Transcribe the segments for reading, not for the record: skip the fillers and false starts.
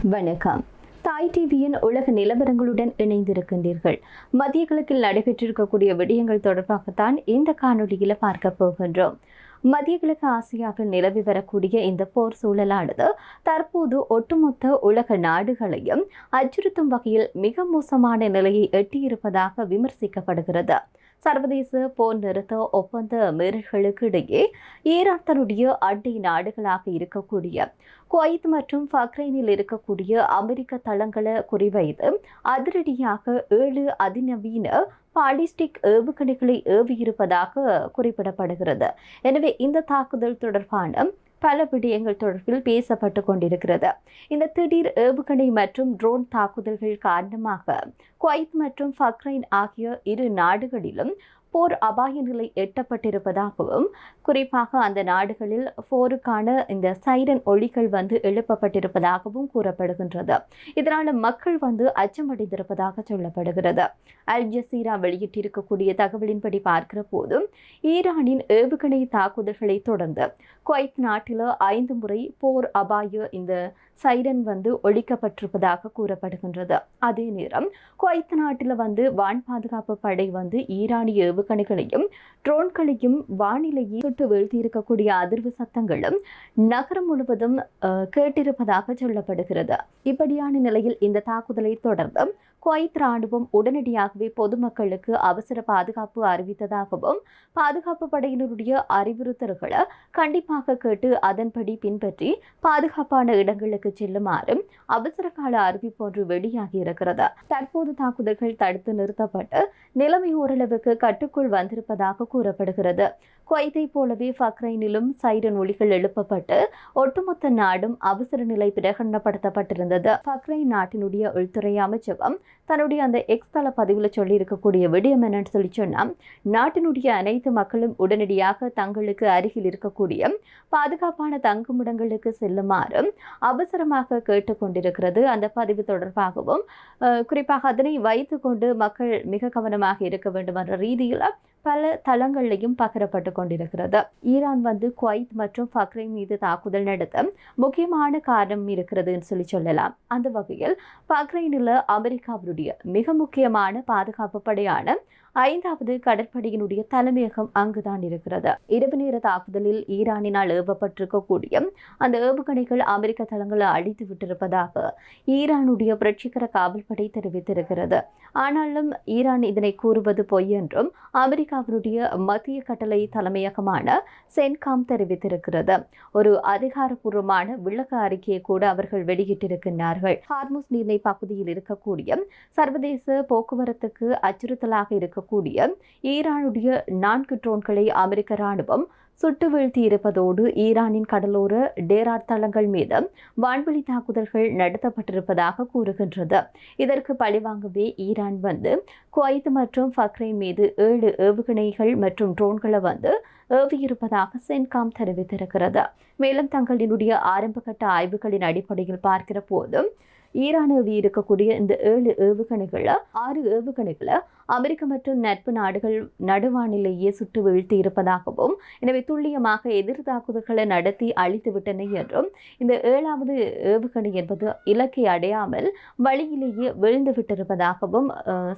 வணக்கம். தாய் டிவியின் உலக நிலவரங்களுடன் இணைந்திருக்கின்றீர்கள். மத்திய கிழக்கில் நடைபெற்றிருக்கக்கூடிய விடயங்கள் தொடர்பாகத்தான் இந்த காணொலியில் பார்க்க போகின்றோம். மத்திய கிழக்கு ஆசியாவில் நிலவி வரக்கூடிய இந்த போர் சூழலானது தற்போது ஒட்டுமொத்த உலக நாடுகளையும் அச்சுறுத்தும் வகையில் மிக மோசமான நிலையை எட்டியிருப்பதாக விமர்சிக்கப்படுகிறது. சர்வதேச போர் நிறுத்த ஒப்பந்த மீறல்களுக்கு இடையே ஈரான் தன்னுடைய அண்டை நாடுகளாக இருக்கக்கூடிய குவைத் மற்றும் பஹ்ரைனில் இருக்கக்கூடிய அமெரிக்க தளங்களை குறிவைத்து அதிரடியாக 7 அதிநவீன பாலிஸ்டிக் ஏவுகணைகளை ஏவியிருப்பதாக குறிப்பிடப்படுகிறது. எனவே இந்த தாக்குதல் தொடர்பான பல விடயங்கள் தொடர்பில் பேசப்பட்டு கொண்டிருக்கிறது. இந்த திடீர் ஏவுகணை மற்றும் ட்ரோன் தாக்குதல்கள் காரணமாக குவைத் மற்றும் பஹ்ரைன் ஆகிய இரு நாடுகளிலும் போர் அபாய நிலை எட்டப்பட்டிருப்பதாகவும், குறிப்பாக அந்த நாடுகளில் போருக்கான இந்த சைரன் ஒலிகள் எழுப்பப்பட்டிருப்பதாகவும் கூறப்படுகின்றது. இதனால் மக்கள் அச்சமடைந்திருப்பதாக சொல்லப்படுகிறது. அல் ஜசீரா வெளியிட்டிருக்கக்கூடிய தகவலின்படி பார்க்கிற போது ஈரானின் ஏவுகணை தாக்குதல்களை தொடர்ந்து குவைத் நாட்டில் 5 முறை போர் அபாய இந்த சைரன் ஒழிக்கப்பட்டிருப்பதாக கூறப்படுகின்றது. அதே நேரம் குவைத் நாட்டில் வான் பாதுகாப்பு படை ஈரானிய ஏவுகணைகளையும் ட்ரோன்களையும் வானிலையை சுட்டு வீழ்த்தியிருக்கக்கூடிய அதிர்வு சத்தங்களும் நகரம் முழுவதும் கேட்டிருப்பதாக சொல்லப்படுகிறது. இப்படியான நிலையில் இந்த தாக்குதலை தொடர்ந்து குவைத் ராணுவம் உடனடியாகவே பொதுமக்களுக்கு அவசர பாதுகாப்பு அறிவித்ததாகவும், பாதுகாப்பு படையினருடைய அறிவுறுத்தல்களை கண்டிப்பாக கேட்டு அதன்படி பின்பற்றி பாதுகாப்பான இடங்களுக்கு செல்லுமாறும் அவசர கால அறிவிப்பு ஒன்று வெளியாகி இருக்கிறது. தற்போது தாக்குதல்கள் தடுத்து நிறுத்தப்பட்டு நிலைமை ஓரளவுக்கு கட்டுக்குள் வந்திருப்பதாக கூறப்படுகிறது. குவைத்தை போலவே பஹ்ரைனிலும் சைரன் ஒலிகள் எழுப்பப்பட்டு ஒட்டுமொத்த நாடும் அவசர நிலை பிரகடனப்படுத்தப்பட்டிருந்தது. பஹ்ரைன் நாட்டினுடைய உள்துறை அமைச்சகம் தன்னுடைய அந்த எக்ஸ் தள பதிவில் சொல்லி இருக்கக்கூடிய விடயம் என்னன்னு சொன்னா, நாட்டினுடைய அனைத்து மக்களும் உடனடியாக தங்களுக்கு அருகில் இருக்கக்கூடிய பாதுகாப்பான தங்குமிடங்களுக்கு செல்லுமாறு அவசரமாக கேட்டுக்கொண்டிருக்கிறது. அந்த பதிவு தொடர்பாகவும் குறிப்பாக அதனை வைத்துக்கொண்டு மக்கள் மிக கவனமாக இருக்க வேண்டும் என்ற ரீதியில் பல தளங்களையும் பகிரப்பட்டு கொண்டிருக்கிறது. ஈரான் குவைத் மற்றும் பஹ்ரைன் மீது தாக்குதல் நடத்த முக்கியமான காரணம் இருக்கிறதுன்னு சொல்லலாம். அந்த வகையில் பஹ்ரைனில் அமெரிக்காவுடைய மிக முக்கியமான பாதுகாப்பு படையான 5வது கடற்படையினுடைய தலைமையகம் அங்குதான் இருக்கிறது. இரவு நேர தாக்குதலில் ஈரானினால் ஏவப்பட்டிருக்கக்கூடிய அந்த ஏவுகணைகள் அமெரிக்க தளங்களை அழித்து விட்டிருப்பதாக ஈரானுடைய புரட்சிகர காவல்படை தெரிவித்திருக்கிறது. ஆனாலும் ஈரான் இதனை கூறுவது பொய் என்றும் அமெரிக்காவினுடைய மத்திய கட்டளை தலைமையகமான சென்காம் தெரிவித்திருக்கிறது. ஒரு அதிகாரப்பூர்வமான விளக்க அறிக்கையை கூட அவர்கள் வெளியிட்டிருக்கிறார்கள். ஹார்முஸ் நீர்நிலை பகுதியில் இருக்கக்கூடிய சர்வதேச போக்குவரத்துக்கு அச்சுறுத்தலாக இருக்கக்கூடிய ஈரானுடைய 4 ட்ரோன்களை அமெரிக்க ராணுவம் சுட்டு வீழ்த்தி இருப்பதோடு ஈரானின் கடலோர டேரார் தளங்கள் மீது வான்வெளி தாக்குதல்கள் நடத்தப்பட்டிருப்பதாக கூறுகின்றது. இதற்கு பழிவாங்கவே ஈரான் குவைத் மற்றும் பஹ்ரைன் மீது 7 ஏவுகணைகள் மற்றும் ட்ரோன்களை ஏவியிருப்பதாக சென்காம் தெரிவித்திருக்கிறது. மேலும் தங்களினுடைய ஆரம்பகட்ட ஆய்வுகளின் அடிப்படையில் பார்க்கிற போது ஈரான் ஏவி இருக்கக்கூடிய இந்த 7 ஏவுகணைகளை 6 ஏவுகணைகளை அமெரிக்க மற்றும் நட்பு நாடுகள் நடுவானிலேயே சுட்டு வீழ்த்தி இருப்பதாகவும், எனவே துல்லியமாக எதிர் தாக்குதல்களை நடத்தி அழித்துவிட்டன என்றும், இந்த 7வது ஏவுகணை என்பது இலக்கை அடையாமல் வழியிலேயே விழுந்து விட்டிருப்பதாகவும்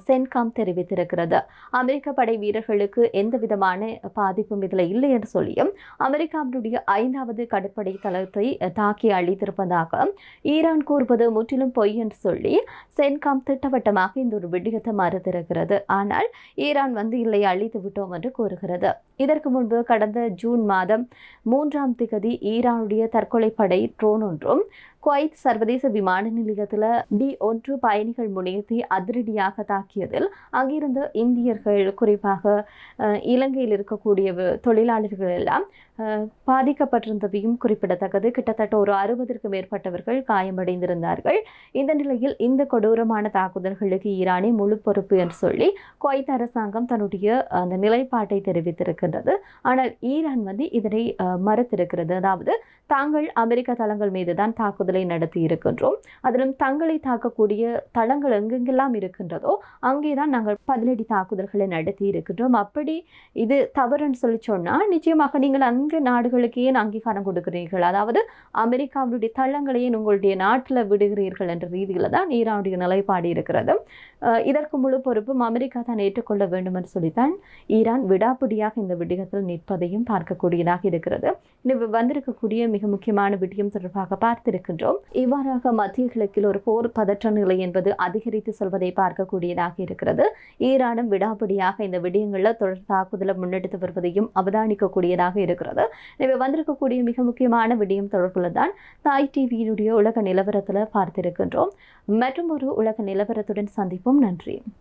சென்காம் தெரிவித்திருக்கிறது. அமெரிக்க படை வீரர்களுக்கு எந்த விதமான பாதிப்பும் இதில் இல்லை என்று சொல்லியும் அமெரிக்காவினுடைய 5வது கடற்படை தளத்தை தாக்கி அழித்திருப்பதாக ஈரான் கூறுவது முற்றிலும் பொய் என்று சொல்லி சென்காம் திட்டவட்டமாக இந்த ஒரு விடயத்தை மறுத்திருக்கிறது. ஆனால் ஈரான் இல்லை அழித்து விட்டோம் என்று கூறுகிறது. இதற்கு முன்பு கடந்த ஜூன் மாதம் 3ஆம் தேதி ஈரானுடைய தற்கொலை படை ட்ரோன் ஒன்றும் குவைத் சர்வதேச விமான நிலையத்தில் D-1 பயணிகள் முனையத்தை அதிரடியாக தாக்கியதில் அங்கிருந்த இந்தியர்கள், குறிப்பாக இலங்கையில் இருக்கக்கூடிய தொழிலாளர்கள் எல்லாம் பாதிக்கப்பட்டிருந்ததையும் குறிப்பிடத்தக்கது. கிட்டத்தட்ட ஒரு 60க்கும் மேற்பட்டவர்கள் காயமடைந்திருந்தார்கள். இந்த நிலையில் இந்த கொடூரமான தாக்குதல்களுக்கு ஈரானே முழு பொறுப்பு என்று சொல்லி குவைத் அரசாங்கம் தன்னுடைய அந்த நிலைப்பாட்டை தெரிவித்திருக்கின்றது. ஆனால் ஈரான் இதனை மறுத்திருக்கிறது. அதாவது தாங்கள் அமெரிக்க தளங்கள் மீதுதான் தாக்குதல் தாக்குதலை நடத்தி இருக்கின்றோம். அதிலும் தங்களை தாக்கக்கூடிய தளங்கள் எங்கெங்கெல்லாம் இருக்கின்றதோ அங்கேதான் நாங்கள் பதிலடி தாக்குதல்களை நடத்தி இருக்கின்றோம். அப்படி இது தவறுன்னு சொல்லி சொன்னால் நிச்சயமாக நீங்கள் அந்த நாடுகளுக்கு ஏன் அங்கீகாரம் கொடுக்கிறீர்கள், அதாவது அமெரிக்காவுடைய தளங்களையே உங்களுடைய நாட்டில் விடுகிறீர்கள் என்ற ரீதியில் தான் ஈரானுடைய நிலைப்பாடு இருக்கிறது. இதற்கு முழு பொறுப்பும் அமெரிக்கா தான் ஏற்றுக்கொள்ள வேண்டும் என்று சொல்லித்தான் ஈரான் விடாப்பிடியாக இந்த விடயத்தில் நிற்பதையும் பார்க்கக்கூடியதாக இருக்கிறது. இன்னும் வந்திருக்கக்கூடிய மிக முக்கியமான விடயம் தொடர்பாக பார்த்திருக்கின்றோம். இவ்வாறாக மத்திய கிழக்கில் ஒரு போர் பதற்ற நிலை என்பது அதிகரித்து செல்வதை பார்க்கக்கூடியதாக இருக்கிறது. ஈரானும் விடாப்பிடியாக இந்த விடயங்களில் தொடர் தாக்குதலை முன்னெடுத்து வருவதையும் அவதானிக்கக்கூடியதாக இருக்கிறது. எனவே வந்திருக்கக்கூடிய மிக முக்கியமான விடயம் தொடர்பில் தான் தாய் டிவியினுடைய உலக நிலவரத்தில் பார்த்திருக்கின்றோம். மற்றும் ஒரு உலக நிலவரத்துடன் சந்திப்போம். நன்றி.